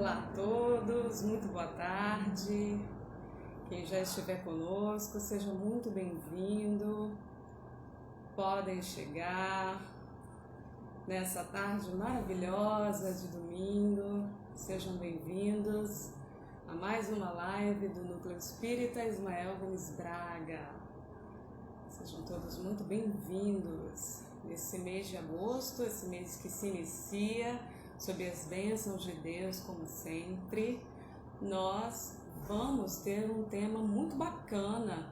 Olá a todos, muito boa tarde. Quem já estiver conosco, seja muito bem-vindo. Podem chegar nessa tarde maravilhosa de domingo. Sejam bem-vindos a mais uma live do Núcleo Espírita Ismael Gomes Braga. Sejam todos muito bem-vindos nesse mês de agosto, esse mês que se inicia sob as bênçãos de Deus, como sempre. Nós vamos ter um tema muito bacana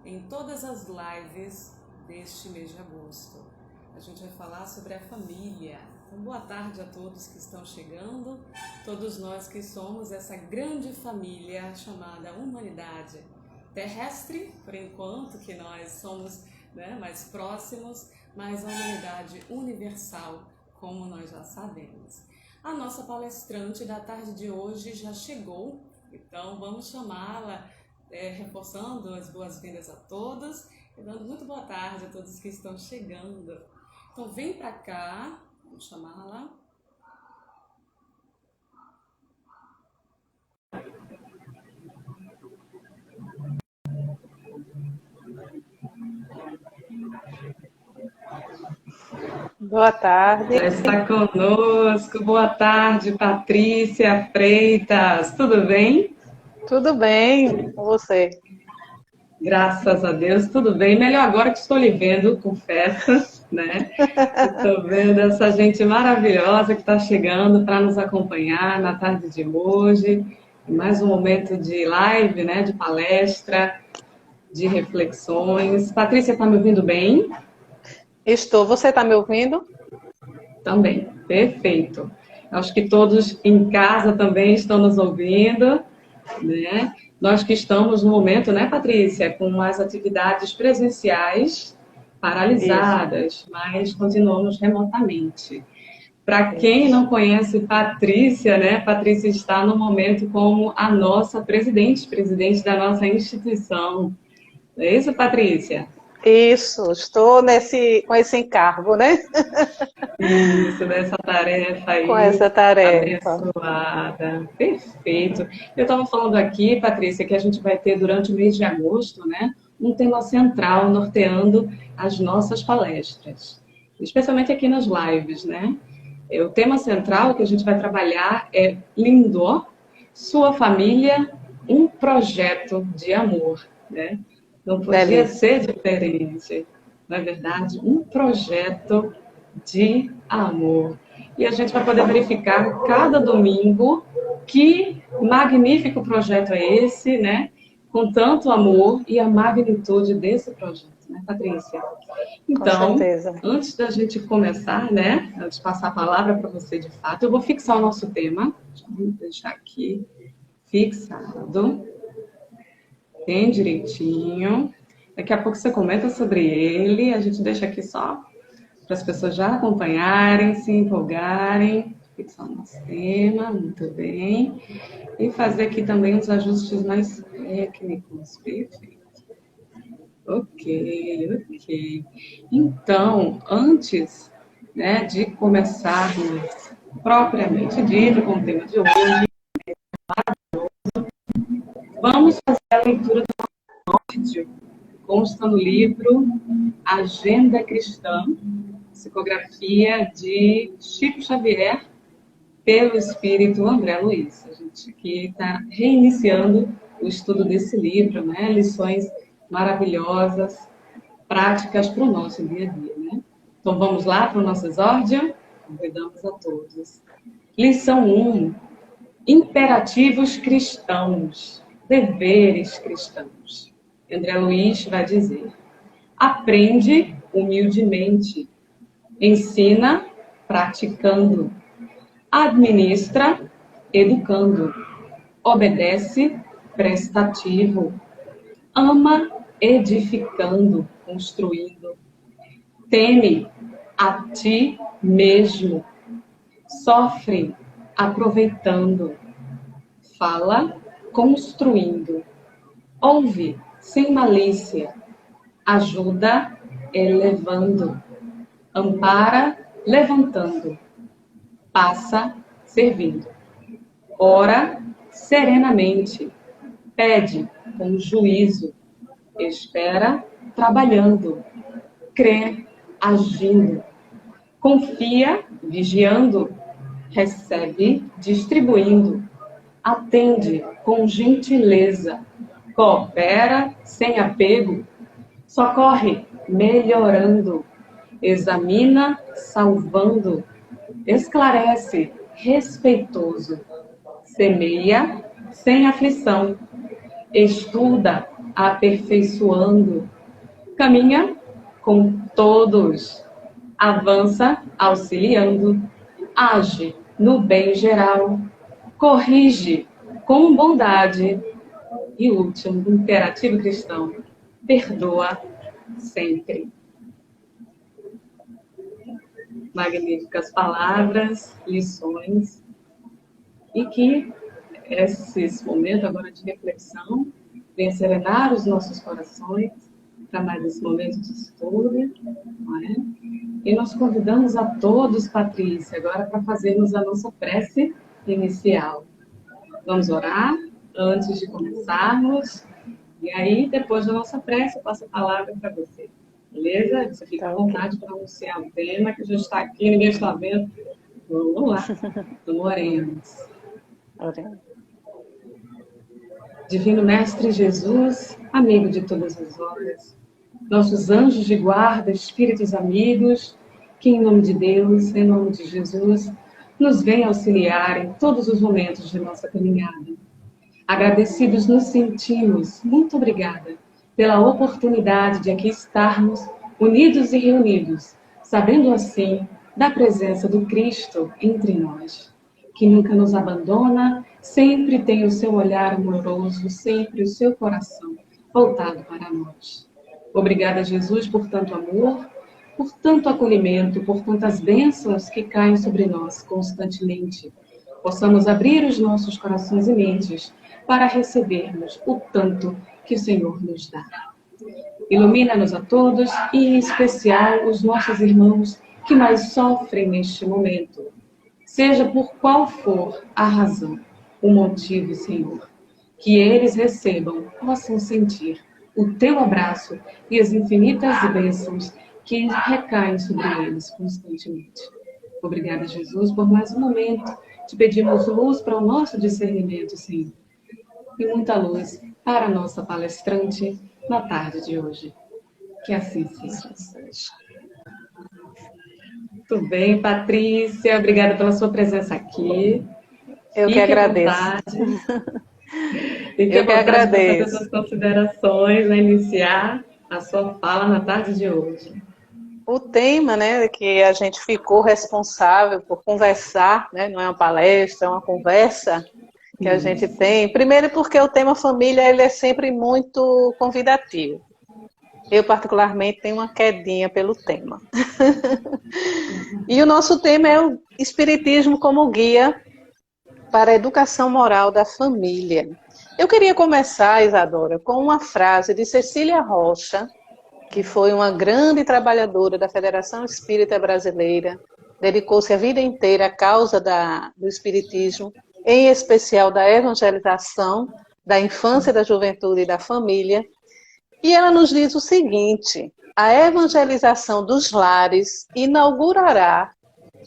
em todas as lives deste mês de agosto. A gente vai falar sobre a família. Então, boa tarde a todos que estão chegando, todos nós que somos essa grande família chamada humanidade terrestre, por enquanto que nós somos mais próximos, mas a humanidade universal, como nós já sabemos. A nossa palestrante da tarde de hoje já chegou, então vamos chamá-la, reforçando as boas-vindas a todos e dando muito boa tarde a todos que estão chegando. Então vem para cá, vamos chamá-la. Boa tarde. Já está conosco. Boa tarde, Patrícia Freitas. Tudo bem? Tudo bem com você? Graças a Deus, tudo bem. Melhor agora que estou lhe vendo, confesso, né? Estou vendo essa gente maravilhosa que está chegando para nos acompanhar na tarde de hoje. Mais um momento de live, né? De palestra, de reflexões. Patrícia, está me ouvindo bem? Estou. Você está me ouvindo? Também. Perfeito. Acho que todos em casa também estão nos ouvindo, né? Nós que estamos no momento, né, Patrícia, com as atividades presenciais paralisadas, isso, mas continuamos remotamente. Para quem não conhece Patrícia, né, Patrícia está no momento como a nossa presidente da nossa instituição. Não é isso, Patrícia? Isso, estou com esse encargo, né? Isso, nessa tarefa aí. Com essa tarefa. Abençoada. Perfeito. Eu estava falando aqui, Patrícia, que a gente vai ter durante o mês de agosto, né, um tema central norteando as nossas palestras, especialmente aqui nas lives, né? O tema central que a gente vai trabalhar é Lindo, sua família, um projeto de amor, né? Não podia ser diferente, não é verdade? Um projeto de amor. E a gente vai poder verificar cada domingo que magnífico projeto é esse, né? Com tanto amor e a magnitude desse projeto, né, Patrícia? Então, antes da gente começar, né? Antes de passar a palavra para você de fato, eu vou fixar o nosso tema. Vou deixar aqui fixado. Bem direitinho. Daqui a pouco você comenta sobre ele. A gente deixa aqui só para as pessoas já acompanharem, se empolgarem. Fixar o nosso tema, muito bem. E fazer aqui também uns ajustes mais técnicos. Perfeito. Ok. Então, antes, né, de começarmos propriamente dito com o tema de hoje, vamos fazer a leitura do vídeo. Consta no livro Agenda Cristã, psicografia de Chico Xavier, pelo espírito André Luiz. A gente aqui está reiniciando o estudo desse livro, né? Lições maravilhosas, práticas para o nosso dia a dia, né? Então vamos lá para o nosso exórdio? Convidamos a todos. Lição 1. Imperativos cristãos, deveres cristãos. André Luiz vai dizer: aprende humildemente, ensina praticando, administra educando, obedece prestativo, ama edificando, construindo, teme a ti mesmo, sofre aproveitando, fala construindo, ouve sem malícia, ajuda elevando, ampara levantando, passa servindo. Ora serenamente, pede com juízo, espera trabalhando, crê agindo, confia vigiando, recebe distribuindo, atende com gentileza, coopera sem apego, socorre melhorando, examina salvando, esclarece respeitoso, semeia sem aflição, estuda aperfeiçoando, caminha com todos, avança auxiliando, age no bem geral, corrige com bondade e, último, imperativo cristão, perdoa sempre. Magníficas palavras, lições, e que esse momento agora de reflexão venha serenar os nossos corações para mais esse momento de estudo, não é? E nós convidamos a todos, Patrícia, agora para fazermos a nossa prece inicial. Vamos orar antes de começarmos, e aí, depois da nossa prece, eu passo a palavra para você. Beleza? Você fica à vontade para anunciar o tema, que a gente está aqui, ninguém está vendo. Vamos lá. Então, oremos. Divino Mestre Jesus, amigo de todas as horas, nossos anjos de guarda, espíritos amigos, que em nome de Deus, em nome de Jesus, nos venham auxiliar em todos os momentos de nossa caminhada. Agradecidos nos sentimos, muito obrigada, pela oportunidade de aqui estarmos unidos e reunidos, sabendo assim da presença do Cristo entre nós, que nunca nos abandona, sempre tem o seu olhar amoroso, sempre o seu coração voltado para nós. Obrigada, Jesus, por tanto amor, por tanto acolhimento, por tantas bênçãos que caem sobre nós constantemente. Possamos abrir os nossos corações e mentes para recebermos o tanto que o Senhor nos dá. Ilumina-nos a todos e, em especial, os nossos irmãos que mais sofrem neste momento. Seja por qual for a razão, o motivo, Senhor, que eles recebam, possam sentir o teu abraço e as infinitas bênçãos que recaem sobre eles constantemente. Obrigada, Jesus, por mais um momento. Te pedimos luz para o nosso discernimento, Senhor, e muita luz para a nossa palestrante na tarde de hoje. Que assim seja. Muito bem, Patrícia. Obrigada pela sua presença aqui. Eu que agradeço. Eu que agradeço. Para fazer suas considerações, iniciar a sua fala na tarde de hoje. O tema, né, que a gente ficou responsável por conversar, né, não é uma palestra, é uma conversa que a gente tem. Primeiro porque o tema família ele é sempre muito convidativo. Eu, particularmente, tenho uma quedinha pelo tema. E o nosso tema é o Espiritismo como guia para a educação moral da família. Eu queria começar, Isadora, com uma frase de Cecília Rocha, que foi uma grande trabalhadora da Federação Espírita Brasileira, dedicou-se a vida inteira à causa do Espiritismo, em especial da evangelização, da infância, da juventude e da família. E ela nos diz o seguinte: a evangelização dos lares inaugurará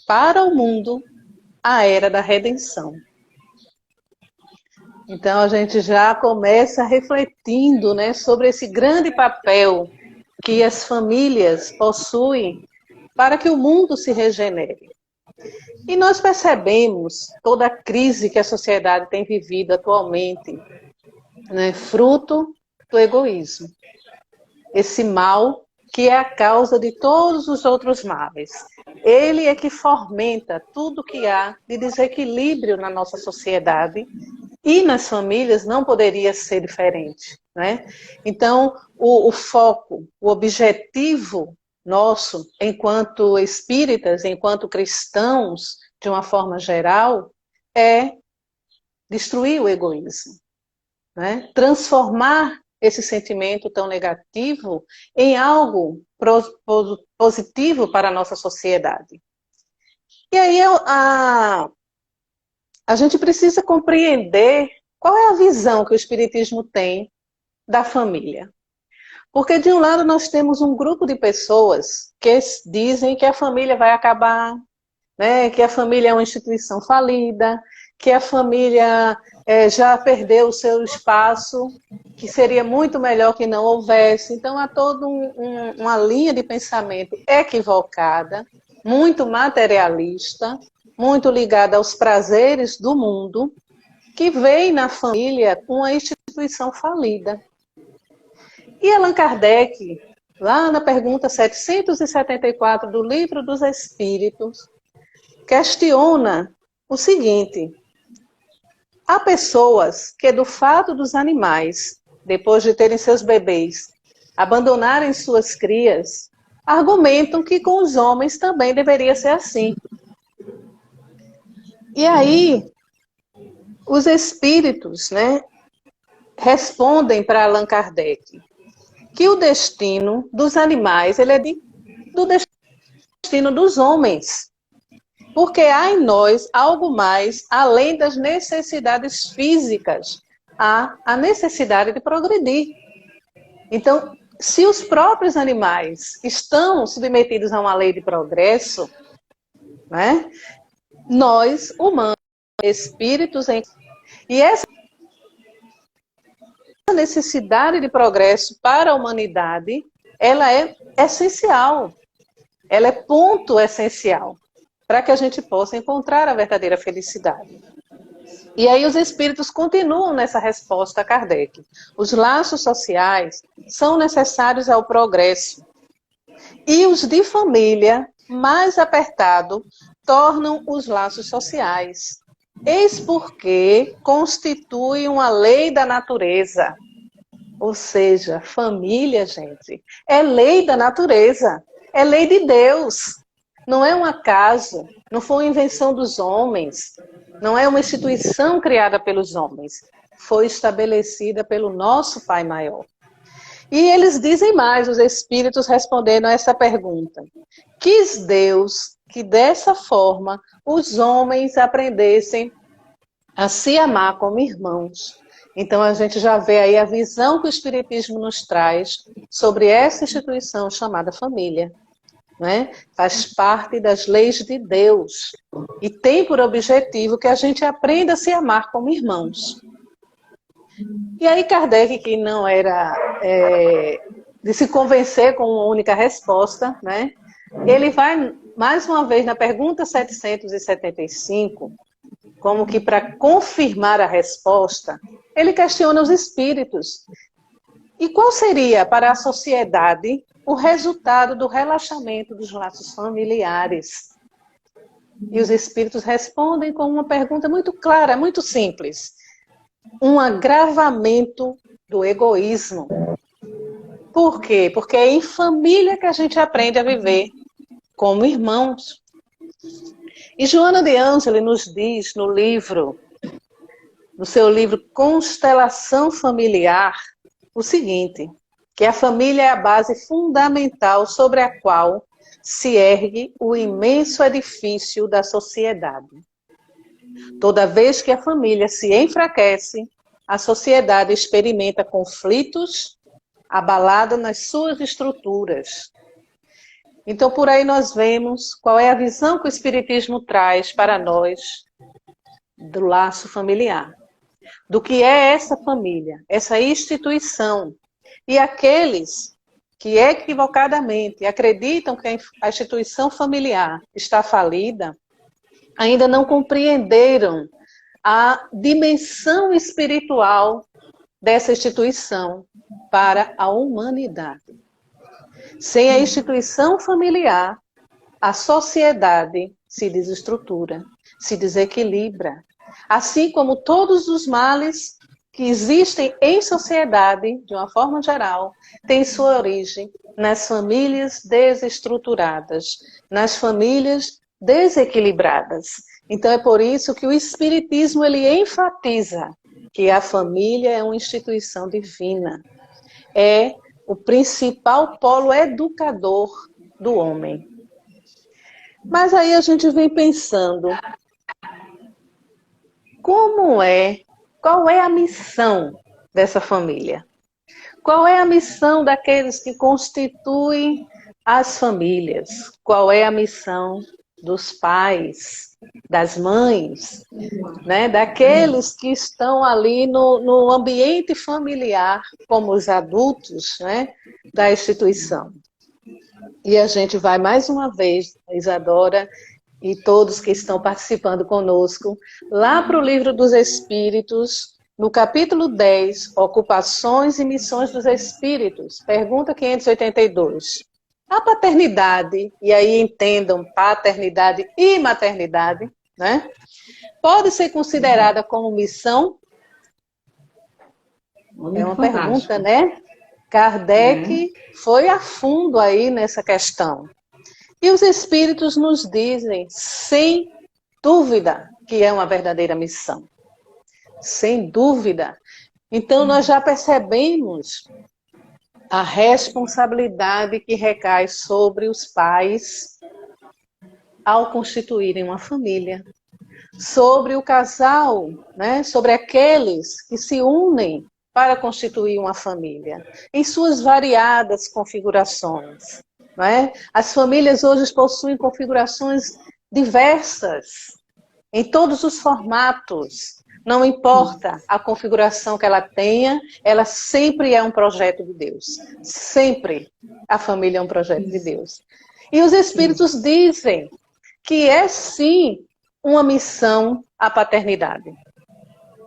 para o mundo a era da redenção. Então a gente já começa refletindo, né, sobre esse grande papel que as famílias possuem para que o mundo se regenere. E nós percebemos toda a crise que a sociedade tem vivido atualmente, né, fruto do egoísmo. Esse mal que é a causa de todos os outros males. Ele é que fomenta tudo que há de desequilíbrio na nossa sociedade e nas famílias não poderia ser diferente, né? Então, o foco, o objetivo nosso, enquanto espíritas, enquanto cristãos, de uma forma geral, é destruir o egoísmo, né? Transformar esse sentimento tão negativo em algo positivo para a nossa sociedade. E aí a a gente precisa compreender qual é a visão que o Espiritismo tem da família. Porque, de um lado, nós temos um grupo de pessoas que dizem que a família vai acabar, né, que a família é uma instituição falida, que a família já perdeu o seu espaço, que seria muito melhor que não houvesse. Então, há toda uma linha de pensamento equivocada, muito materialista, muito ligada aos prazeres do mundo, que vem na família uma instituição falida. E Allan Kardec, lá na pergunta 774 do Livro dos Espíritos, questiona o seguinte: há pessoas que, do fato dos animais, depois de terem seus bebês, abandonarem suas crias, argumentam que com os homens também deveria ser assim. E aí, os espíritos, né, respondem para Allan Kardec que o destino dos animais ele é do destino dos homens. Porque há em nós algo mais além das necessidades físicas. Há a necessidade de progredir. Então, se os próprios animais estão submetidos a uma lei de progresso, né, nós, humanos, espíritos, e essa necessidade de progresso para a humanidade, ela é essencial. Ela é ponto essencial para que a gente possa encontrar a verdadeira felicidade. E aí os espíritos continuam nessa resposta a Kardec. Os laços sociais são necessários ao progresso. E os de família, mais apertado, tornam os laços sociais. Eis porque constitui uma lei da natureza. Ou seja, família, gente, é lei da natureza, é lei de Deus. Não é um acaso, não foi uma invenção dos homens, não é uma instituição criada pelos homens. Foi estabelecida pelo nosso Pai Maior. E eles dizem mais, os espíritos respondendo a essa pergunta. Quis Deus que dessa forma os homens aprendessem a se amar como irmãos. Então a gente já vê aí a visão que o Espiritismo nos traz sobre essa instituição chamada família. Né? Faz parte das leis de Deus e tem por objetivo que a gente aprenda a se amar como irmãos. E aí Kardec, que não era de se convencer com uma única resposta, né? Ele vai mais uma vez na pergunta 775, como que para confirmar a resposta, ele questiona os espíritos. E qual seria para a sociedade o resultado do relaxamento dos laços familiares? E os espíritos respondem com uma pergunta muito clara, muito simples. Um agravamento do egoísmo. Por quê? Porque é em família que a gente aprende a viver como irmãos. E Joana de Ângeles nos diz no seu livro Constelação Familiar, o seguinte, que a família é a base fundamental sobre a qual se ergue o imenso edifício da sociedade. Toda vez que a família se enfraquece, a sociedade experimenta conflitos, abalada nas suas estruturas. Então, por aí nós vemos qual é a visão que o Espiritismo traz para nós do laço familiar. Do que é essa família, essa instituição. E aqueles que equivocadamente acreditam que a instituição familiar está falida, ainda não compreenderam a dimensão espiritual dessa instituição para a humanidade. Sem a instituição familiar, a sociedade se desestrutura, se desequilibra. Assim como todos os males que existem em sociedade, de uma forma geral, têm sua origem nas famílias desestruturadas, nas famílias desequilibradas. Então é por isso que o Espiritismo ele enfatiza que a família é uma instituição divina. É o principal polo educador do homem. Mas aí a gente vem pensando, qual é a missão dessa família? Qual é a missão daqueles que constituem as famílias? Qual é a missão dos pais, das mães, né? Daqueles que estão ali no ambiente familiar, como os adultos, né? Da instituição? E a gente vai mais uma vez, Isadora, e todos que estão participando conosco, lá para o Livro dos Espíritos, no capítulo 10, Ocupações e Missões dos Espíritos, pergunta 582. A paternidade, e aí entendam paternidade e maternidade, né? Pode ser considerada como missão? É uma pergunta, né? Kardec foi a fundo aí nessa questão. E os Espíritos nos dizem, sem dúvida, que é uma verdadeira missão. Sem dúvida. Então, nós já percebemos a responsabilidade que recai sobre os pais ao constituírem uma família. Sobre o casal, né? Sobre aqueles que se unem para constituir uma família, em suas variadas configurações. Não é? As famílias hoje possuem configurações diversas, em todos os formatos. Não importa a configuração que ela tenha, ela sempre é um projeto de Deus. Sempre a família é um projeto de Deus. E os Espíritos dizem que é sim uma missão a paternidade.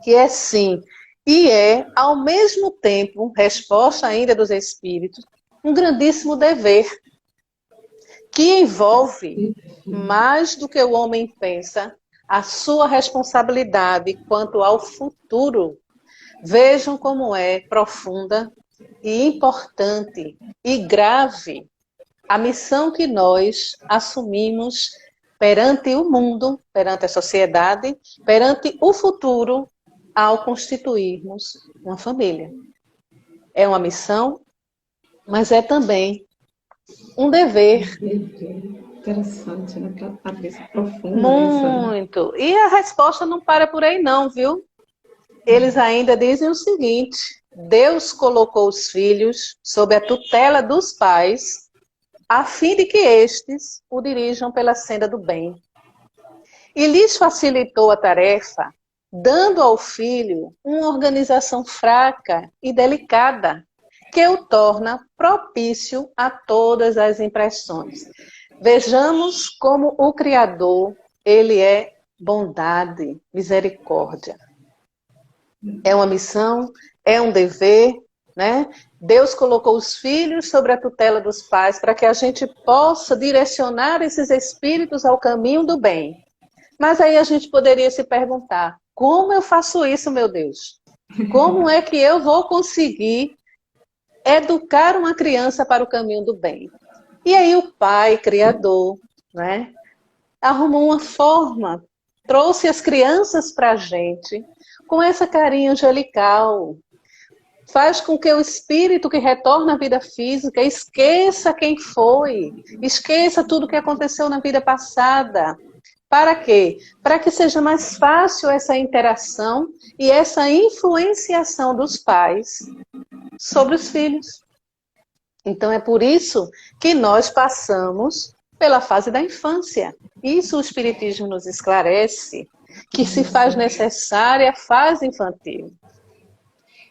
Que é sim. E é, ao mesmo tempo, resposta ainda dos Espíritos, um grandíssimo dever, que envolve, mais do que o homem pensa, a sua responsabilidade quanto ao futuro. Vejam como é profunda e importante e grave a missão que nós assumimos perante o mundo, perante a sociedade, perante o futuro, ao constituirmos uma família. É uma missão, mas é também um dever. Interessante, né? Cabeça profunda. Muito. Isso, né? E a resposta não para por aí não, viu? Eles ainda dizem o seguinte: Deus colocou os filhos sob a tutela dos pais, a fim de que estes o dirijam pela senda do bem. E lhes facilitou a tarefa, dando ao filho uma organização fraca e delicada, que o torna propício a todas as impressões. Vejamos como o Criador, ele é bondade, misericórdia. É uma missão, é um dever, né? Deus colocou os filhos sobre a tutela dos pais para que a gente possa direcionar esses espíritos ao caminho do bem. Mas aí a gente poderia se perguntar, como eu faço isso, meu Deus? Como é que eu vou conseguir educar uma criança para o caminho do bem? E aí o Pai Criador, né, arrumou uma forma, trouxe as crianças para a gente com essa carinha angelical. Faz com que o espírito que retorna à vida física esqueça quem foi, esqueça tudo que aconteceu na vida passada. Para quê? Para que seja mais fácil essa interação e essa influenciação dos pais sobre os filhos. Então é por isso que nós passamos pela fase da infância. Isso o Espiritismo nos esclarece, que se faz necessária a fase infantil.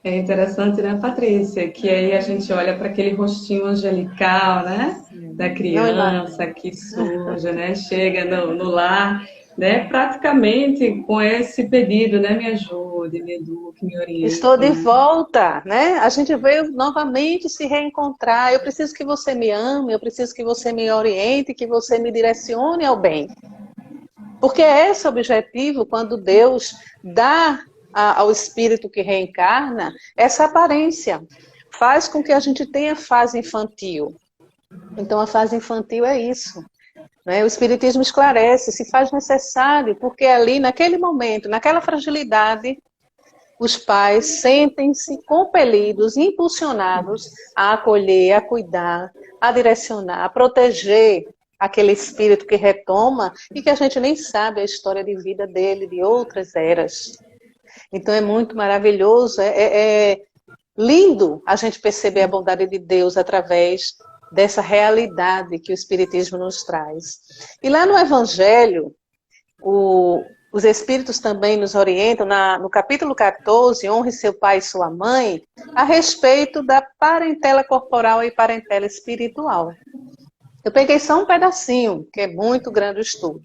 É interessante, né, Patrícia? Que aí a gente olha para aquele rostinho angelical, né? Da criança que surge, né? Chega no lar, né? Praticamente com esse pedido, né? Me ajude, me eduque, me oriente. Estou de volta, né? A gente veio novamente se reencontrar. Eu preciso que você me ame, eu preciso que você me oriente, que você me direcione ao bem. Porque é esse o objetivo quando Deus dá ao espírito que reencarna essa aparência. Faz com que a gente tenha fase infantil. Então a fase infantil é isso. Né? O Espiritismo esclarece, se faz necessário, porque ali, naquele momento, naquela fragilidade, os pais sentem-se compelidos, impulsionados a acolher, a cuidar, a direcionar, a proteger aquele espírito que retoma e que a gente nem sabe a história de vida dele, de outras eras. Então é muito maravilhoso, é lindo a gente perceber a bondade de Deus através dessa realidade que o Espiritismo nos traz. E lá no Evangelho, os Espíritos também nos orientam, no capítulo 14, honre seu pai e sua mãe, a respeito da parentela corporal e parentela espiritual. Eu peguei só um pedacinho, que é muito grande o estudo.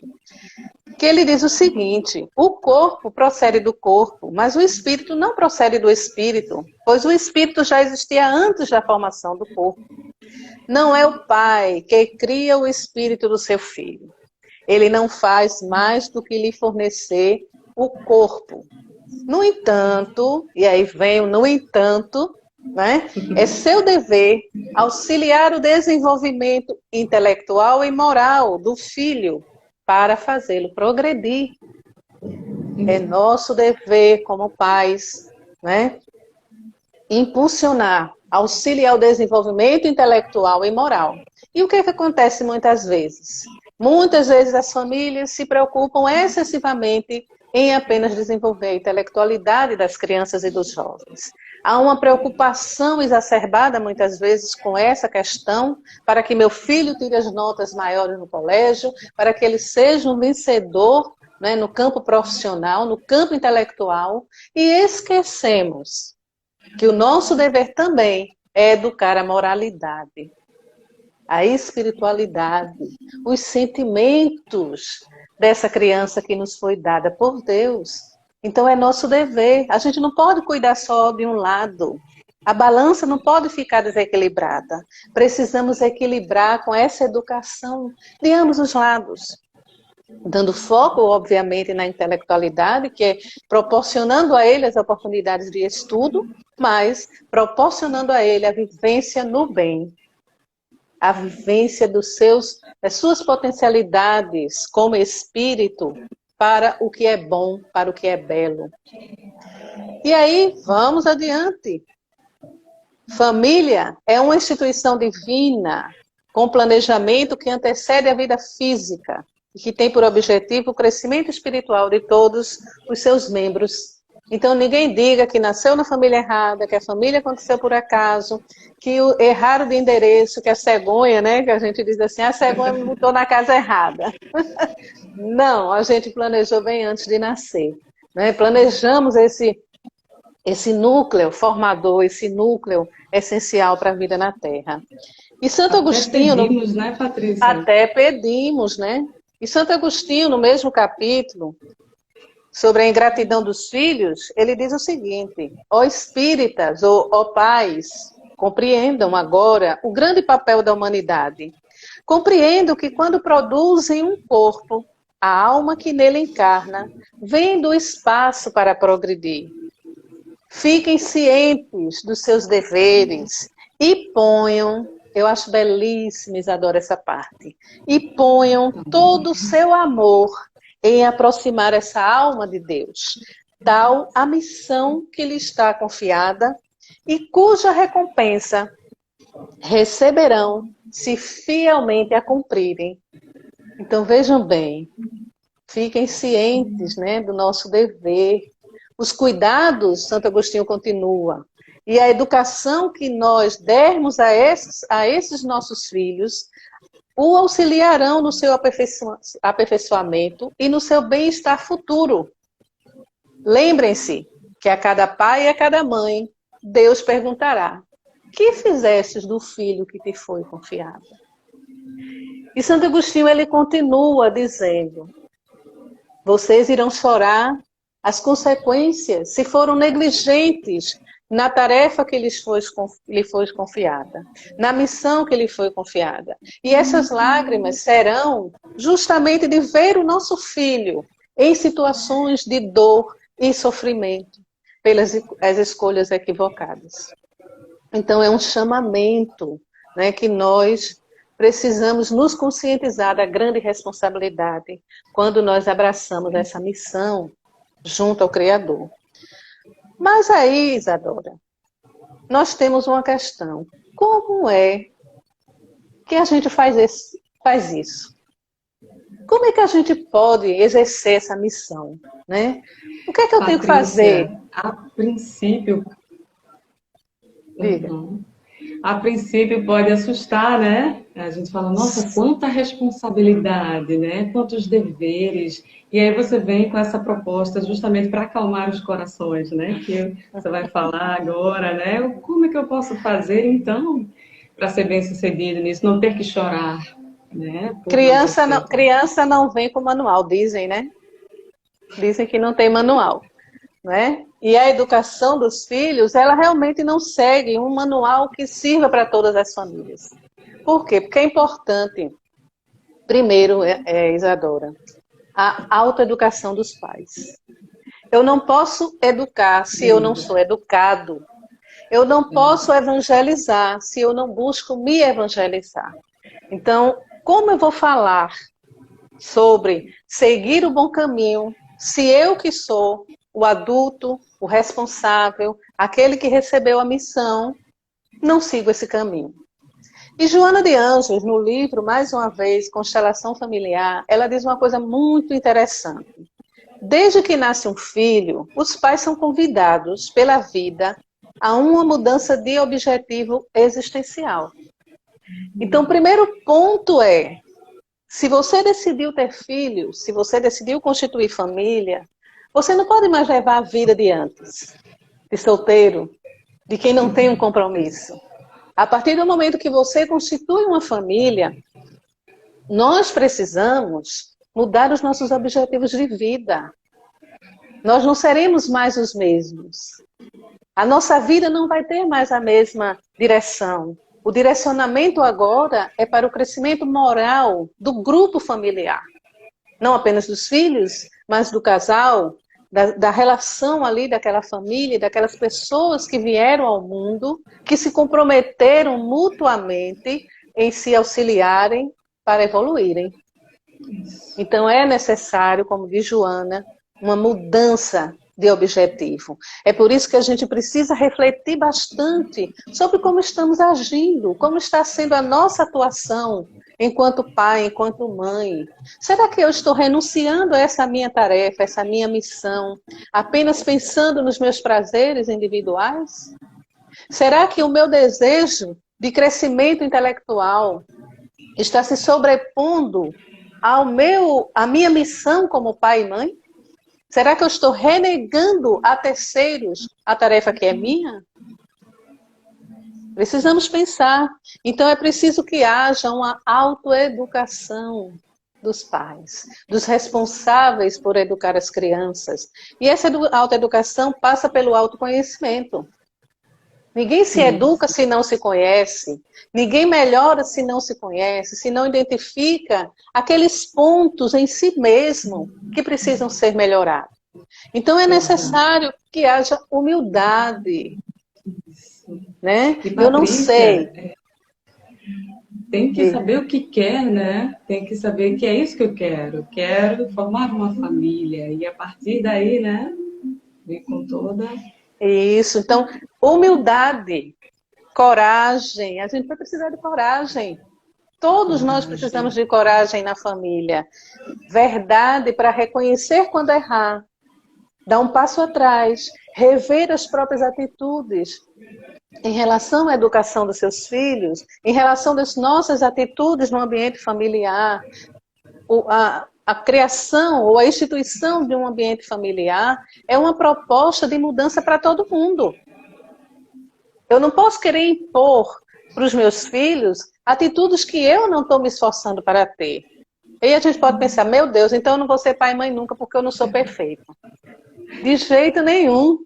Que ele diz o seguinte: o corpo procede do corpo, mas o espírito não procede do espírito, pois o espírito já existia antes da formação do corpo. Não é o pai que cria o espírito do seu filho. Ele não faz mais do que lhe fornecer o corpo. No entanto, e aí vem o no entanto, né? É seu dever auxiliar o desenvolvimento intelectual e moral do filho para fazê-lo progredir. É nosso dever como pais, né? Impulsionar, auxiliar o desenvolvimento intelectual e moral. E o que acontece muitas vezes? Muitas vezes as famílias se preocupam excessivamente em apenas desenvolver a intelectualidade das crianças e dos jovens. Há uma preocupação exacerbada, muitas vezes, com essa questão, para que meu filho tire as notas maiores no colégio, para que ele seja um vencedor, né, no campo profissional, no campo intelectual, e esquecemos que o nosso dever também é educar a moralidade, a espiritualidade, os sentimentos dessa criança que nos foi dada por Deus. Então é nosso dever. A gente não pode cuidar só de um lado. A balança não pode ficar desequilibrada. Precisamos equilibrar com essa educação de ambos os lados. Dando foco, obviamente, na intelectualidade, que é proporcionando a ele as oportunidades de estudo, mas proporcionando a ele a vivência no bem. A vivência das suas potencialidades como espírito para o que é bom, para o que é belo. E aí, vamos adiante. Família é uma instituição divina, com planejamento que antecede a vida física e que tem por objetivo o crescimento espiritual de todos os seus membros. Então, ninguém diga que nasceu na família errada, que a família aconteceu por acaso, que o erraram de endereço, que a cegonha, né, que a gente diz assim, a cegonha me botou na casa errada. Não, a gente planejou bem antes de nascer. Né? Planejamos esse núcleo formador, esse núcleo essencial para a vida na Terra. E Santo Agostinho... Até pedimos, né, Patrícia? Até pedimos, né? E Santo Agostinho, no mesmo capítulo, sobre a ingratidão dos filhos, ele diz o seguinte: ó espíritas, ó pais, compreendam agora o grande papel da humanidade. Compreendam que quando produzem um corpo, a alma que nele encarna vem do espaço para progredir. Fiquem cientes dos seus deveres e ponham, eu acho belíssimo, Isadora, essa parte, e ponham todo o seu amor em aproximar essa alma de Deus, tal a missão que lhe está confiada e cuja recompensa receberão se fielmente a cumprirem. Então vejam bem, fiquem cientes, né, do nosso dever. Os cuidados, Santo Agostinho continua, e a educação que nós dermos a esses nossos filhos, o auxiliarão no seu aperfeiçoamento e no seu bem-estar futuro. Lembrem-se que a cada pai e a cada mãe, Deus perguntará: que fizestes do filho que te foi confiado? E Santo Agostinho, ele continua dizendo: vocês irão chorar as consequências se foram negligentes na tarefa que lhe foi confiada, na missão que lhe foi confiada. E essas lágrimas serão justamente de ver o nosso filho em situações de dor e sofrimento pelas as escolhas equivocadas. Então é um chamamento, né, que nós precisamos nos conscientizar da grande responsabilidade quando nós abraçamos essa missão junto ao Criador. Mas aí, Isadora, nós temos uma questão. Como é que a gente faz faz isso. Como é que a gente pode exercer essa missão, né? O que é que eu tenho que fazer? A princípio, Diga. A princípio pode assustar, né? A gente fala, nossa, quanta responsabilidade, né? Quantos deveres. E aí você vem com essa proposta justamente para acalmar os corações, né? Que você vai falar agora, né? Como é que eu posso fazer, então, para ser bem-sucedido nisso? Não ter que chorar, né? Por não ter feito. Criança não vem com manual, dizem, né? Dizem que não tem manual, né? E a educação dos filhos, ela realmente não segue um manual que sirva para todas as famílias. Por quê? Porque é importante, primeiro, Isadora, a autoeducação dos pais. Eu não posso educar se eu não sou educado. Eu não posso evangelizar se eu não busco me evangelizar. Então, como eu vou falar sobre seguir o bom caminho se eu que sou o adulto, o responsável, aquele que recebeu a missão, não sigo esse caminho? E Joana de Ângeles, no livro, mais uma vez, Constelação Familiar, ela diz uma coisa muito interessante. Desde que nasce um filho, os pais são convidados pela vida a uma mudança de objetivo existencial. Então, o primeiro ponto é, se você decidiu ter filhos, se você decidiu constituir família, você não pode mais levar a vida de antes, de solteiro, de quem não tem um compromisso. A partir do momento que você constitui uma família, nós precisamos mudar os nossos objetivos de vida. Nós não seremos mais os mesmos. A nossa vida não vai ter mais a mesma direção. O direcionamento agora é para o crescimento moral do grupo familiar. Não apenas dos filhos, mas do casal, da relação ali daquela família, daquelas pessoas que vieram ao mundo, que se comprometeram mutuamente em se auxiliarem para evoluírem. Então é necessário, como diz Joana, uma mudança de objetivo. É por isso que a gente precisa refletir bastante sobre como estamos agindo, como está sendo a nossa atuação enquanto pai, enquanto mãe. Será que eu estou renunciando a essa minha tarefa, essa minha missão, apenas pensando nos meus prazeres individuais? Será que o meu desejo de crescimento intelectual está se sobrepondo à minha missão como pai e mãe? Será que eu estou renegando a terceiros a tarefa que é minha? Precisamos pensar. Então é preciso que haja uma autoeducação dos pais, dos responsáveis por educar as crianças. E essa autoeducação passa pelo autoconhecimento. Ninguém se educa se não se conhece. Ninguém melhora se não se conhece, se não identifica aqueles pontos em si mesmo que precisam ser melhorados. Então é necessário que haja humildade. Né? E, Patrícia, eu não sei. Tem que saber o que quer, né? Tem que saber que é isso que eu quero. Quero formar uma família. E a partir daí, né? Vem com toda... Isso. Então, humildade, coragem. A gente vai precisar de coragem. Todos nós precisamos de coragem na família. Verdade para reconhecer quando errar. Dar um passo atrás. Rever as próprias atitudes. Em relação à educação dos seus filhos, em relação das nossas atitudes no ambiente familiar, a criação ou a instituição de um ambiente familiar é uma proposta de mudança para todo mundo. Eu não posso querer impor para os meus filhos atitudes que eu não estou me esforçando para ter. E a gente pode pensar, meu Deus, então eu não vou ser pai e mãe nunca porque eu não sou perfeito. De jeito nenhum.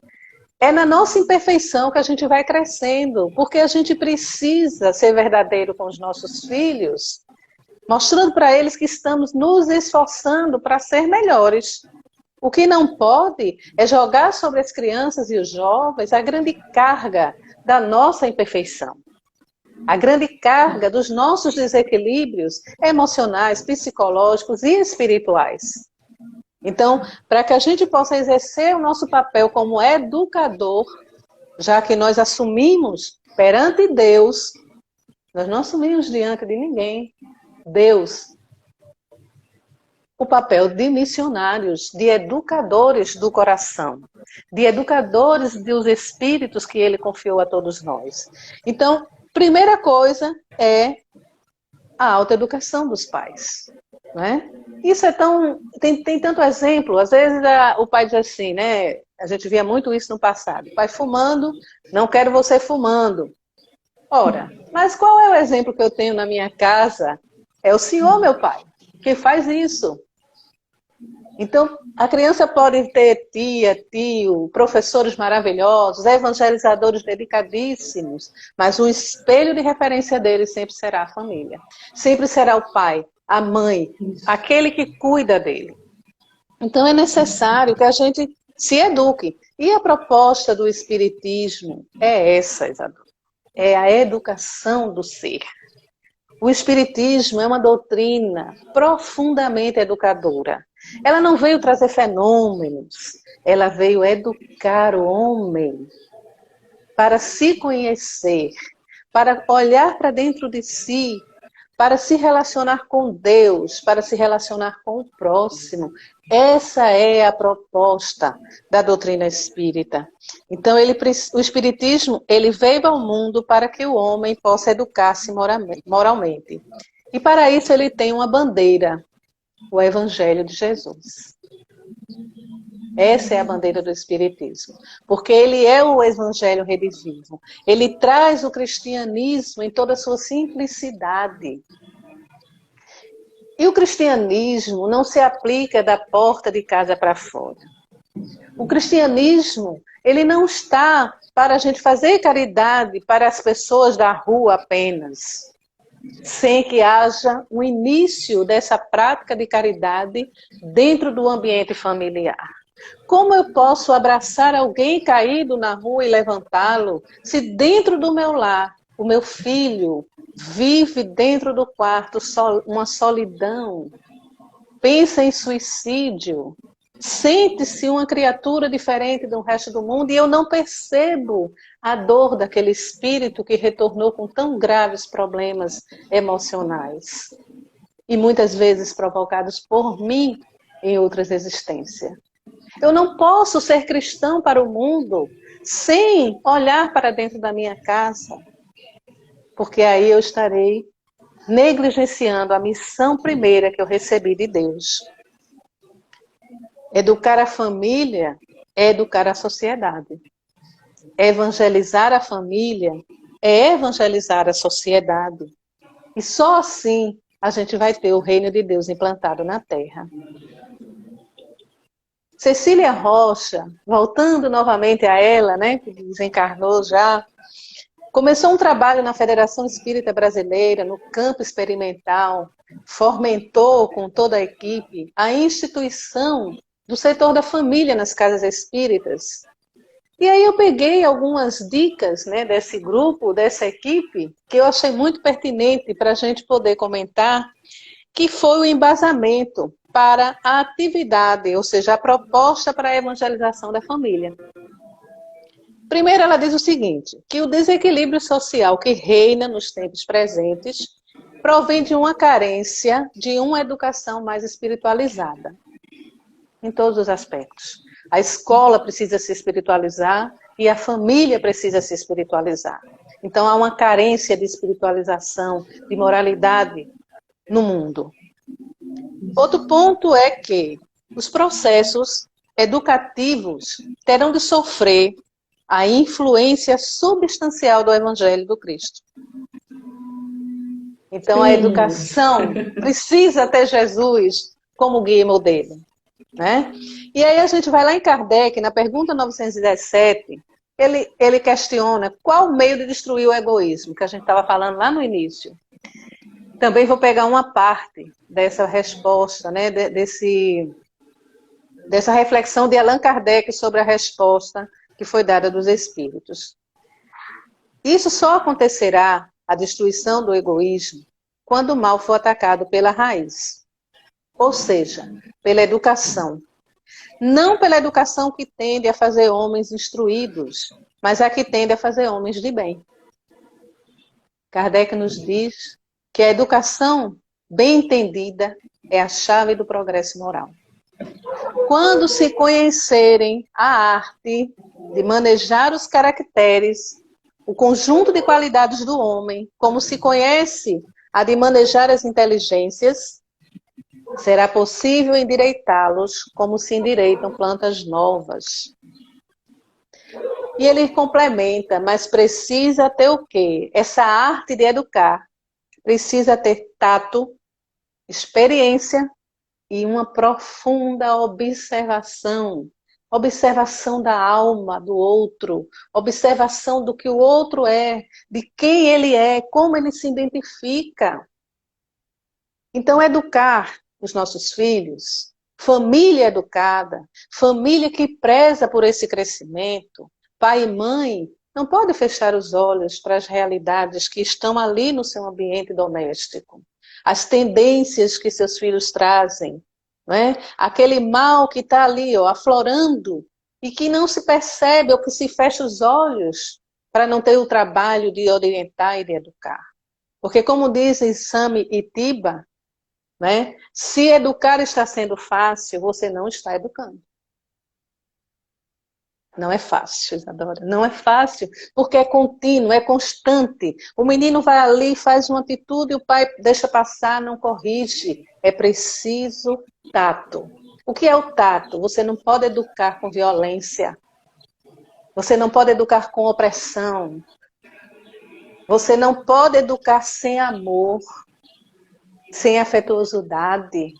É na nossa imperfeição que a gente vai crescendo, porque a gente precisa ser verdadeiro com os nossos filhos, mostrando para eles que estamos nos esforçando para ser melhores. O que não pode é jogar sobre as crianças e os jovens a grande carga da nossa imperfeição, a grande carga dos nossos desequilíbrios emocionais, psicológicos e espirituais. Então, para que a gente possa exercer o nosso papel como educador, já que nós assumimos perante Deus, nós não assumimos diante de ninguém, Deus, o papel de missionários, de educadores do coração, de educadores dos espíritos que ele confiou a todos nós. Então, primeira coisa é a autoeducação dos pais, né? Isso é tão... Tem tanto exemplo. Às vezes o pai diz assim, né? A gente via muito isso no passado. O pai fumando, não quero você fumando. Ora, mas qual é o exemplo que eu tenho na minha casa? É o senhor, meu pai, que faz isso. Então, a criança pode ter tia, tio, professores maravilhosos, evangelizadores dedicadíssimos, mas o espelho de referência dele sempre será a família. Sempre será o pai, a mãe, aquele que cuida dele. Então, é necessário que a gente se eduque. E a proposta do Espiritismo é essa, Isadora. É a educação do ser. O Espiritismo é uma doutrina profundamente educadora. Ela não veio trazer fenômenos, ela veio educar o homem para se conhecer, para olhar para dentro de si, para se relacionar com Deus, para se relacionar com o próximo. Essa é a proposta da doutrina espírita. Então, o Espiritismo ele veio ao mundo para que o homem possa educar-se moralmente. E para isso ele tem uma bandeira, o Evangelho de Jesus. Essa é a bandeira do Espiritismo, porque ele é o Evangelho redivivo. Ele traz o cristianismo em toda a sua simplicidade. E o cristianismo não se aplica da porta de casa para fora. O cristianismo, ele não está para a gente fazer caridade para as pessoas da rua apenas, sem que haja um início dessa prática de caridade dentro do ambiente familiar. Como eu posso abraçar alguém caído na rua e levantá-lo, se dentro do meu lar, o meu filho vive dentro do quarto uma solidão, pensa em suicídio, sente-se uma criatura diferente do resto do mundo e eu não percebo a dor daquele espírito que retornou com tão graves problemas emocionais e muitas vezes provocados por mim em outras existências. Eu não posso ser cristão para o mundo sem olhar para dentro da minha casa, porque aí eu estarei negligenciando a missão primeira que eu recebi de Deus. Educar a família é educar a sociedade. Evangelizar a família é evangelizar a sociedade. E só assim a gente vai ter o reino de Deus implantado na terra. Cecília Rocha, voltando novamente a ela, né, que desencarnou já, começou um trabalho na Federação Espírita Brasileira, no campo experimental, fomentou com toda a equipe a instituição do setor da família nas casas espíritas. E aí eu peguei algumas dicas, né, desse grupo, dessa equipe, que eu achei muito pertinente para a gente poder comentar, que foi o embasamento para a atividade, ou seja, a proposta para a evangelização da família. Primeiro, ela diz o seguinte, que o desequilíbrio social que reina nos tempos presentes provém de uma carência de uma educação mais espiritualizada, em todos os aspectos. A escola precisa se espiritualizar e a família precisa se espiritualizar. Então, há uma carência de espiritualização, de moralidade no mundo. Outro ponto é que os processos educativos terão de sofrer a influência substancial do Evangelho do Cristo. Então, a educação precisa ter Jesus como guia e modelo, né? E aí a gente vai lá em Kardec, na pergunta 917, ele questiona qual o meio de destruir o egoísmo, que a gente estava falando lá no início. Também vou pegar uma parte dessa resposta, né, dessa reflexão de Allan Kardec sobre a resposta que foi dada dos espíritos. Isso só acontecerá, a destruição do egoísmo, quando o mal for atacado pela raiz. Ou seja, pela educação. Não pela educação que tende a fazer homens instruídos, mas a que tende a fazer homens de bem. Kardec nos diz que a educação bem entendida, é a chave do progresso moral. Quando se conhecerem a arte de manejar os caracteres, o conjunto de qualidades do homem, como se conhece a de manejar as inteligências, será possível endireitá-los como se endireitam plantas novas. E ele complementa, mas precisa ter o quê? Essa arte de educar precisa ter tato, experiência e uma profunda observação. Observação da alma do outro, observação do que o outro é, de quem ele é, como ele se identifica. Então, educar os nossos filhos, família educada, família que preza por esse crescimento, pai e mãe, não pode fechar os olhos para as realidades que estão ali no seu ambiente doméstico, as tendências que seus filhos trazem, não é? Aquele mal que está ali, ó, aflorando, e que não se percebe ou que se fecha os olhos para não ter o trabalho de orientar e de educar. Porque, como dizem Sami e Tiba, né? Se educar está sendo fácil, você não está educando. Não é fácil, Isadora. Não é fácil, porque é contínuo, é constante. O menino vai ali, faz uma atitude, o pai deixa passar, não corrige. É preciso tato. O que é o tato? Você não pode educar com violência. Você não pode educar com opressão. Você não pode educar sem amor, sem afetuosidade,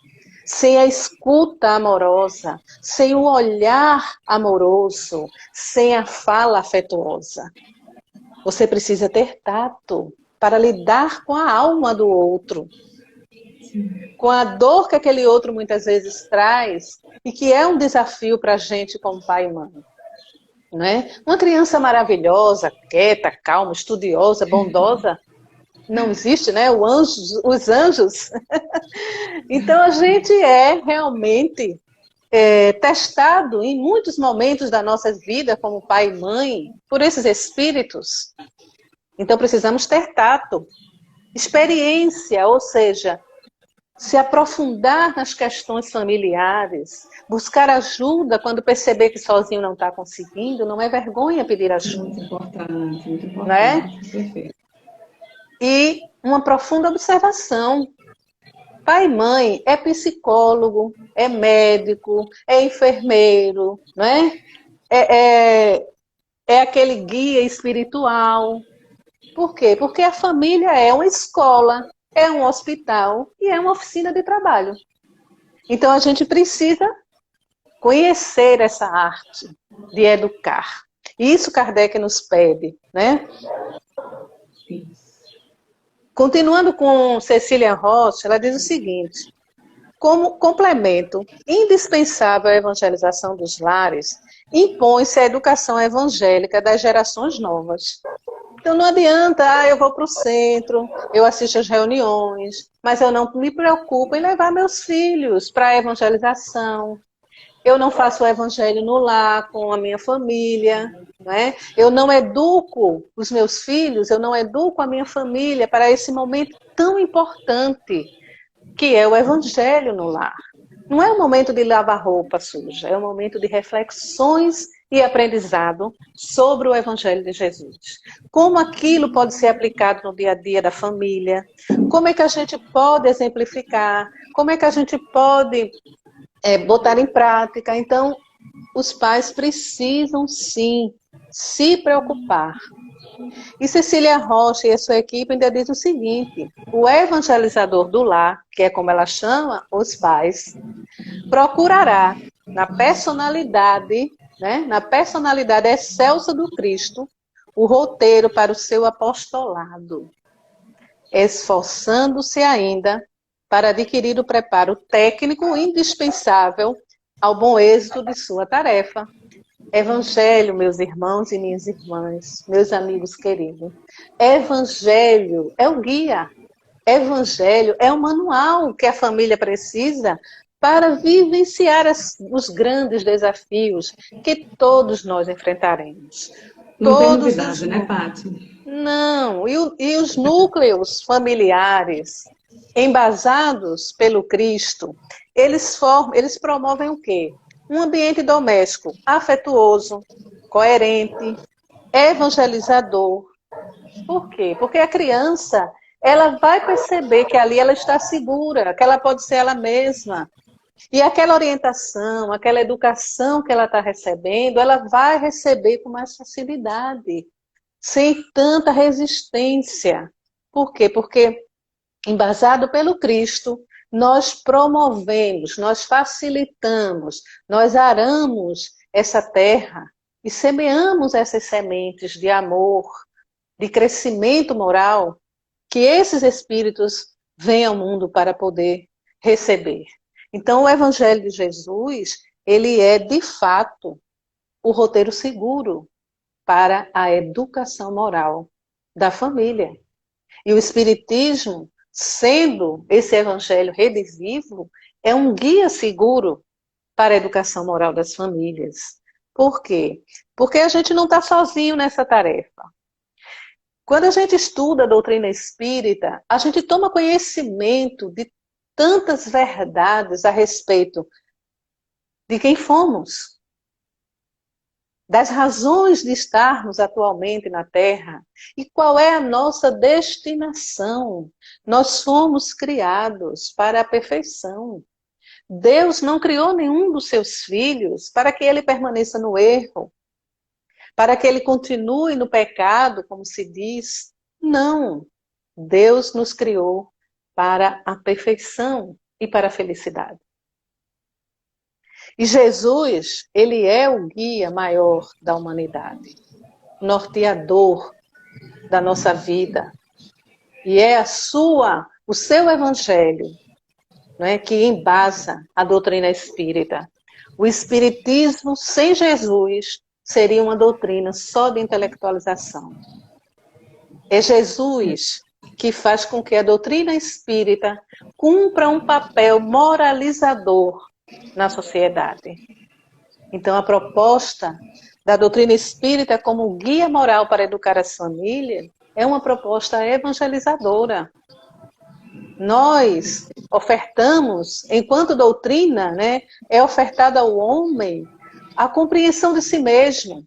sem a escuta amorosa, sem o olhar amoroso, sem a fala afetuosa. Você precisa ter tato para lidar com a alma do outro, com a dor que aquele outro muitas vezes traz e que é um desafio para a gente como pai e mãe. Não é? Uma criança maravilhosa, quieta, calma, estudiosa, bondosa, não existe, né? Os anjos. Então a gente é realmente testado em muitos momentos da nossa vida como pai e mãe por esses espíritos. Então precisamos ter tato, experiência, ou seja, se aprofundar nas questões familiares, buscar ajuda quando perceber que sozinho não está conseguindo, não é vergonha pedir ajuda. Muito importante, Né? Perfeito. E uma profunda observação. Pai e mãe é psicólogo, é médico, é enfermeiro, não é? É aquele guia espiritual. Por quê? Porque a família é uma escola, é um hospital e é uma oficina de trabalho. Então a gente precisa conhecer essa arte de educar. Isso Kardec nos pede, né? Continuando com Cecília Rocha, ela diz o seguinte: como complemento indispensável à evangelização dos lares, impõe-se a educação evangélica das gerações novas. Então não adianta, eu vou para o centro, eu assisto às reuniões, mas eu não me preocupo em levar meus filhos para a evangelização. Eu não faço o evangelho no lar, com a minha família, né? Eu não educo os meus filhos, eu não educo a minha família para esse momento tão importante, que é o evangelho no lar. Não é um momento de lavar roupa suja, é um momento de reflexões e aprendizado sobre o evangelho de Jesus. Como aquilo pode ser aplicado no dia a dia da família, como é que a gente pode exemplificar, como é que a gente pode botar em prática. Então, os pais precisam, sim, se preocupar. E Cecília Rocha e a sua equipe ainda diz o seguinte: o evangelizador do lar, que é como ela chama os pais, procurará na personalidade, né, na personalidade excelsa do Cristo, o roteiro para o seu apostolado, esforçando-se ainda para adquirir o preparo técnico indispensável ao bom êxito de sua tarefa. Evangelho, meus irmãos e minhas irmãs, meus amigos queridos. Evangelho é o guia. Evangelho é o manual que a família precisa para vivenciar os grandes desafios que todos nós enfrentaremos. Não tem novidade, né, Paty? Não, e os núcleos familiares embasados pelo Cristo, eles promovem o quê? Um ambiente doméstico afetuoso, coerente, evangelizador. Por quê? Porque a criança, ela vai perceber que ali ela está segura, que ela pode ser ela mesma. E aquela orientação, aquela educação que ela está recebendo, ela vai receber com mais facilidade, sem tanta resistência. Por quê? Porque, embasado pelo Cristo, nós promovemos, nós facilitamos, nós aramos essa terra e semeamos essas sementes de amor, de crescimento moral, que esses espíritos vêm ao mundo para poder receber. Então, o Evangelho de Jesus, ele é, de fato, o roteiro seguro para a educação moral da família. E o Espiritismo, sendo esse Evangelho redivivo, é um guia seguro para a educação moral das famílias. Por quê? Porque a gente não está sozinho nessa tarefa. Quando a gente estuda a doutrina espírita, a gente toma conhecimento de tantas verdades a respeito de quem fomos, das razões de estarmos atualmente na Terra e qual é a nossa destinação. Nós fomos criados para a perfeição. Deus não criou nenhum dos seus filhos para que ele permaneça no erro, para que ele continue no pecado, como se diz. Não. Deus nos criou para a perfeição e para a felicidade. E Jesus, ele é o guia maior da humanidade, norteador da nossa vida. E é o seu evangelho, né, que embasa a doutrina espírita. O espiritismo sem Jesus seria uma doutrina só de intelectualização. É Jesus que faz com que a doutrina espírita cumpra um papel moralizador na sociedade. Então, a proposta da doutrina espírita como guia moral para educar as famílias é uma proposta evangelizadora. Nós ofertamos, enquanto doutrina, né, é ofertada ao homem a compreensão de si mesmo.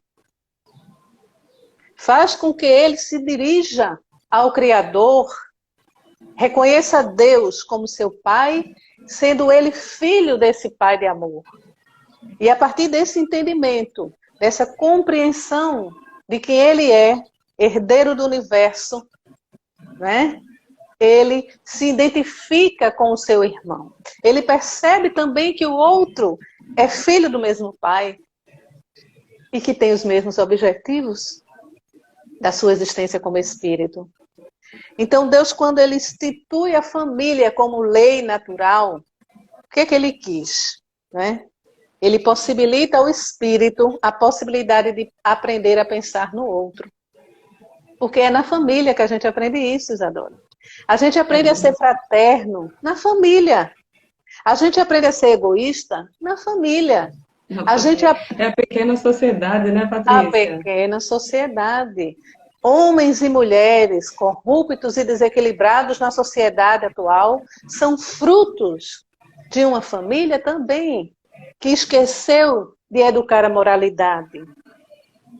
Faz com que ele se dirija ao Criador, reconheça Deus como seu Pai, sendo ele filho desse Pai de amor. E a partir desse entendimento, dessa compreensão de que ele é herdeiro do universo, né? Ele se identifica com o seu irmão. Ele percebe também que o outro é filho do mesmo Pai e que tem os mesmos objetivos da sua existência como espírito. Então, Deus, quando ele institui a família como lei natural, o que é que ele quis? Né? Ele possibilita ao espírito a possibilidade de aprender a pensar no outro. Porque é na família que a gente aprende isso, Isadora. A gente aprende a ser fraterno na família. A gente aprende a ser egoísta na família. É a pequena sociedade, né, Patrícia? A pequena sociedade. Homens e mulheres corruptos e desequilibrados na sociedade atual são frutos de uma família também que esqueceu de educar a moralidade,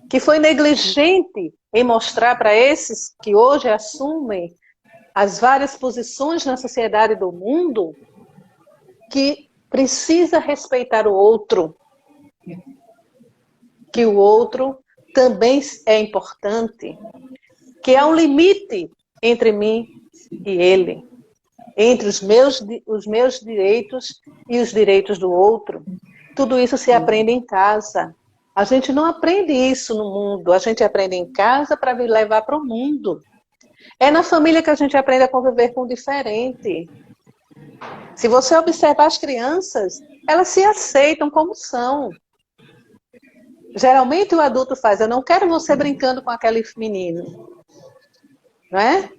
que foi negligente em mostrar para esses que hoje assumem as várias posições na sociedade do mundo que precisa respeitar o outro, que o outro também é importante, que há um limite entre mim e ele, entre os meus direitos e os direitos do outro. Tudo isso se aprende em casa. A gente não aprende isso no mundo, a gente aprende em casa para levar para o mundo. É na família que a gente aprende a conviver com o diferente. Se você observar as crianças, elas se aceitam como são. Geralmente o adulto faz, eu não quero você brincando com aquele menino. Não é?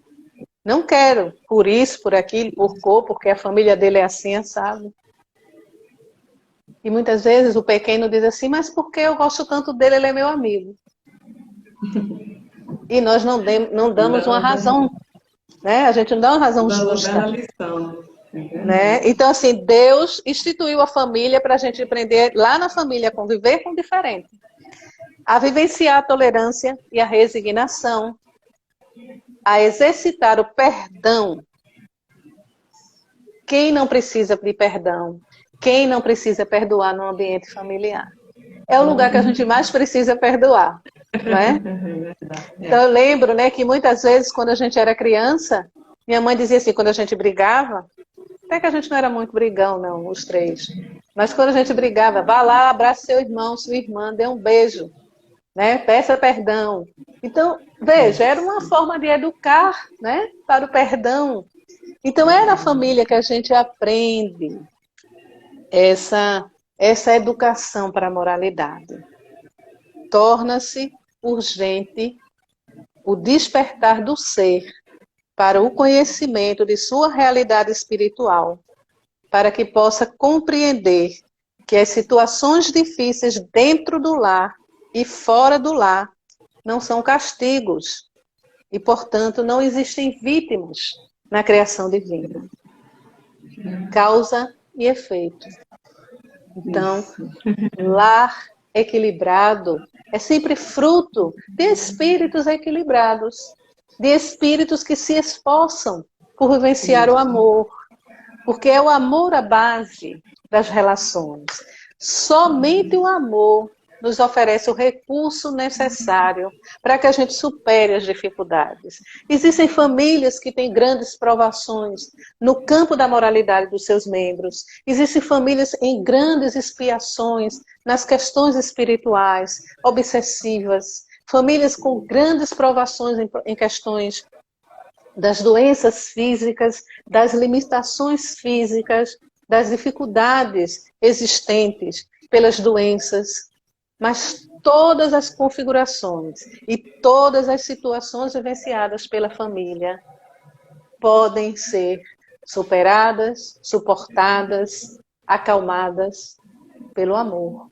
Não quero, por isso, por aquilo, por cor, porque a família dele é assim, sabe? E muitas vezes o pequeno diz assim, mas por que eu gosto tanto dele, ele é meu amigo. E nós não damos uma razão, né? A gente não dá uma razão Dando justa. a lição. Né? Então, assim, Deus instituiu a família para a gente aprender lá na família a conviver com o diferente, a vivenciar a tolerância e a resignação, a exercitar o perdão. Quem não precisa de perdão? Quem não precisa perdoar no ambiente familiar? É o lugar que a gente mais precisa perdoar, não é? Então, eu lembro, né, que muitas vezes, quando a gente era criança, minha mãe dizia assim, quando a gente brigava, até que a gente não era muito brigão, não, os três. Mas quando a gente brigava, vá lá, abraça seu irmão, sua irmã, dê um beijo, né? Peça perdão. Então, veja, era uma forma de educar, né? Para o perdão. Então, é na família que a gente aprende essa educação para a moralidade. Torna-se urgente o despertar do ser para o conhecimento de sua realidade espiritual, para que possa compreender que as situações difíceis dentro do lar e fora do lar não são castigos e, portanto, não existem vítimas na criação divina. Causa e efeito. Então, lar equilibrado é sempre fruto de espíritos equilibrados, de espíritos que se esforçam por vivenciar o amor, porque é o amor a base das relações. Somente o amor nos oferece o recurso necessário para que a gente supere as dificuldades. Existem famílias que têm grandes provações no campo da moralidade dos seus membros. Existem famílias em grandes expiações nas questões espirituais, obsessivas. Famílias com grandes provações em questões das doenças físicas, das limitações físicas, das dificuldades existentes pelas doenças. Mas todas as configurações e todas as situações vivenciadas pela família podem ser superadas, suportadas, acalmadas pelo amor,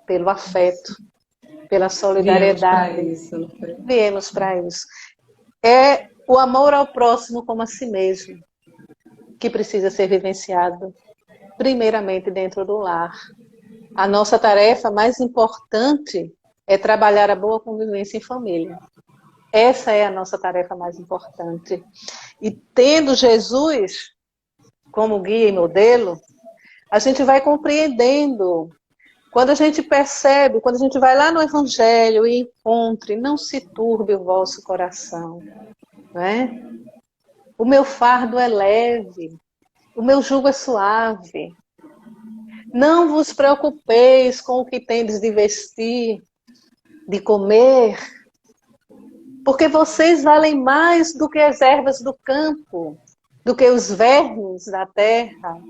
pelo afeto, pela solidariedade. Viemos para isso. É o amor ao próximo como a si mesmo que precisa ser vivenciado primeiramente dentro do lar. A nossa tarefa mais importante é trabalhar a boa convivência em família. Essa é a nossa tarefa mais importante. E tendo Jesus como guia e modelo, a gente vai compreendendo. Quando a gente percebe, quando a gente vai lá no Evangelho e encontre, não se turbe o vosso coração. Não é? O meu fardo é leve, o meu jugo é suave. Não vos preocupeis com o que tendes de vestir, de comer, porque vocês valem mais do que as ervas do campo, do que os vermes da terra.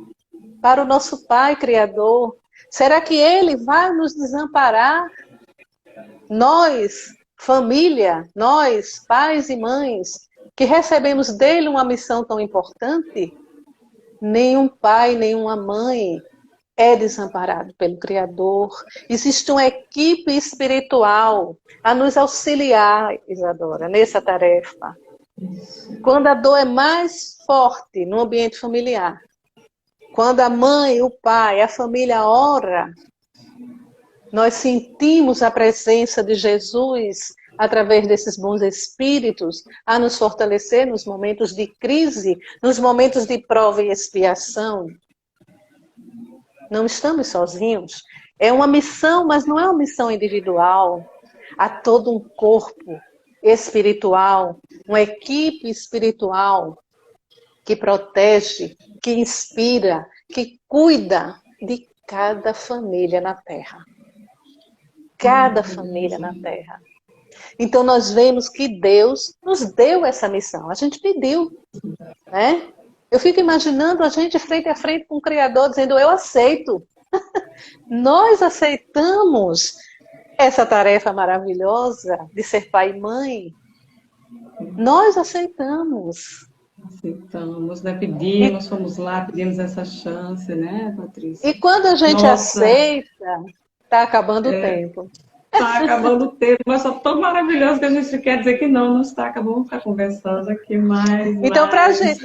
Para o nosso Pai Criador, será que Ele vai nos desamparar? Nós, família, nós, pais e mães, que recebemos dele uma missão tão importante, nenhum pai, nenhuma mãe é desamparado pelo Criador. Existe uma equipe espiritual a nos auxiliar, Isadora, nessa tarefa. Quando a dor é mais forte no ambiente familiar, quando a mãe, o pai, a família ora, nós sentimos a presença de Jesus através desses bons espíritos a nos fortalecer nos momentos de crise, nos momentos de prova e expiação. Não estamos sozinhos. É uma missão, mas não é uma missão individual. Há todo um corpo espiritual, uma equipe espiritual que protege, que inspira, que cuida de cada família na Terra. Cada família na Terra. Então nós vemos que Deus nos deu essa missão. A gente pediu, né? Eu fico imaginando a gente frente a frente com o Criador dizendo, eu aceito. Nós aceitamos essa tarefa maravilhosa de ser pai e mãe. Nós aceitamos. Aceitamos, né? Pedimos, fomos lá, pedimos essa chance, né, Patrícia? E quando a gente aceita, está acabando o tempo. Está acabando o tempo, mas só tão maravilhoso que a gente quer dizer que não está. Vamos ficar conversando aqui mais, Então, mais.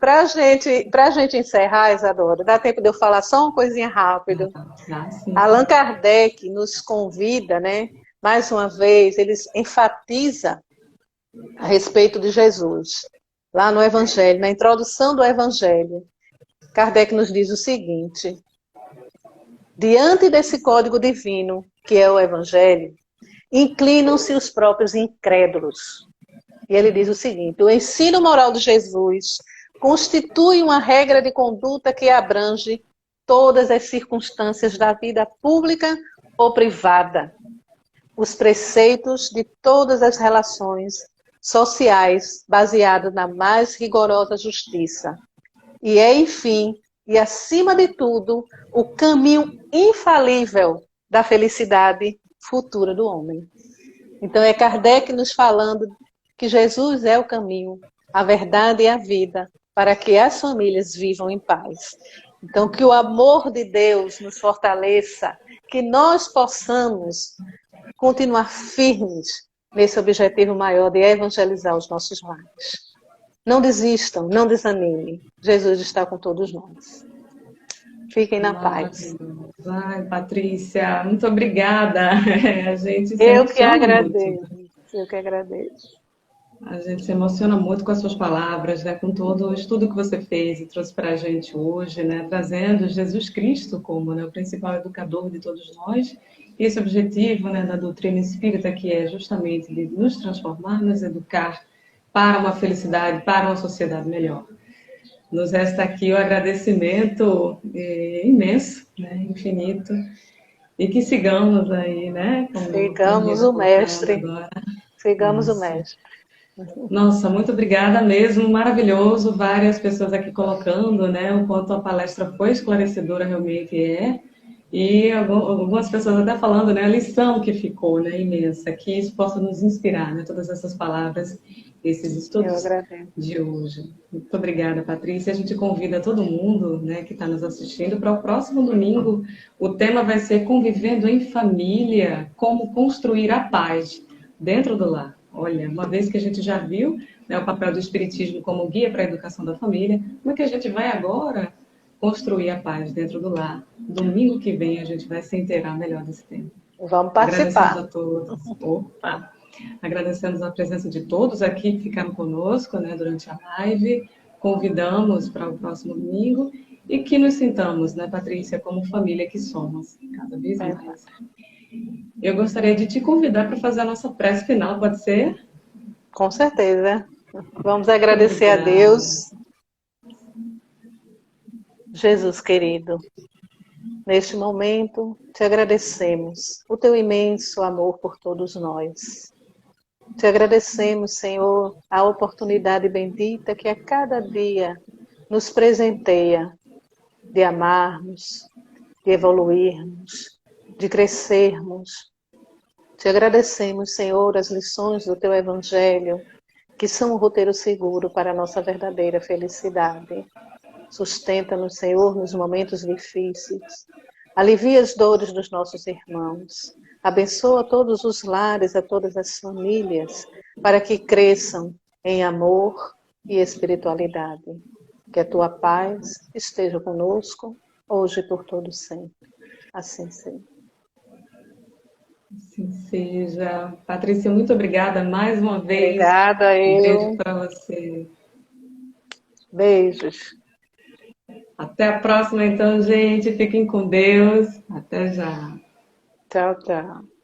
pra gente encerrar, Isadora, dá tempo de eu falar só uma coisinha rápida. Sim. Allan Kardec nos convida, né? Mais uma vez, ele enfatiza a respeito de Jesus. Lá no Evangelho, na introdução do Evangelho, Kardec nos diz o seguinte: diante desse código divino, que é o Evangelho, inclinam-se os próprios incrédulos. E ele diz o seguinte: o ensino moral de Jesus constitui uma regra de conduta que abrange todas as circunstâncias da vida pública ou privada, os preceitos de todas as relações sociais baseados na mais rigorosa justiça. E é, enfim, e acima de tudo, o caminho infalível da felicidade futura do homem. Então é Kardec nos falando que Jesus é o caminho, a verdade e a vida para que as famílias vivam em paz. Então que o amor de Deus nos fortaleça, que nós possamos continuar firmes nesse objetivo maior de evangelizar os nossos lares. Não desistam, não desanimem. Jesus está com todos nós. Fiquem na paz. Ai, Patrícia, muito obrigada. A gente se Eu que emociona agradeço. muito. Eu que agradeço. A gente se emociona muito com as suas palavras, né? Com todo o estudo que você fez e trouxe para a gente hoje, né? Trazendo Jesus Cristo como, né, o principal educador de todos nós. E esse objetivo, né, da doutrina espírita, que é justamente de nos transformar, nos educar para uma felicidade, para uma sociedade melhor. Nos resta aqui o agradecimento imenso, né, infinito, e que sigamos aí, né? Sigamos o mestre. Agora. Sigamos Isso. o mestre. Nossa, muito obrigada mesmo, maravilhoso, várias pessoas aqui colocando, né, o quanto a palestra foi esclarecedora realmente é, e algumas pessoas até falando, né, a lição que ficou, né, imensa, que isso possa nos inspirar, né, todas essas palavras, esses estudos de hoje. Muito obrigada, Patrícia. A gente convida todo mundo, né, que está nos assistindo para o próximo domingo. O tema vai ser Convivendo em Família, como construir a paz dentro do lar. Olha, uma vez que a gente já viu, né, o papel do Espiritismo como guia para a educação da família, como é que a gente vai agora construir a paz dentro do lar? Domingo que vem a gente vai se inteirar melhor desse tema. Vamos participar. Agradecemos a todos. Opa! Agradecemos a presença de todos aqui que ficaram conosco, né, durante a live. Convidamos para o próximo domingo e que nos sintamos, né, Patrícia, como família que somos, cada vez mais. Eu gostaria de te convidar para fazer a nossa prece final, pode ser? Com certeza. Vamos agradecer a Deus. Jesus querido, neste momento te agradecemos o teu imenso amor por todos nós. Te agradecemos, Senhor, a oportunidade bendita que a cada dia nos presenteia de amarmos, de evoluirmos, de crescermos. Te agradecemos, Senhor, as lições do teu Evangelho, que são um roteiro seguro para a nossa verdadeira felicidade. Sustenta-nos, Senhor, nos momentos difíceis. Alivia as dores dos nossos irmãos. Abençoa todos os lares, a todas as famílias, para que cresçam em amor e espiritualidade. Que a tua paz esteja conosco, hoje e por todo sempre. Assim seja. Assim seja. Patrícia, muito obrigada mais uma vez. Obrigada, eu. Um beijo para você. Beijos. Até a próxima, então, gente. Fiquem com Deus. Até já. Tchau, tchau.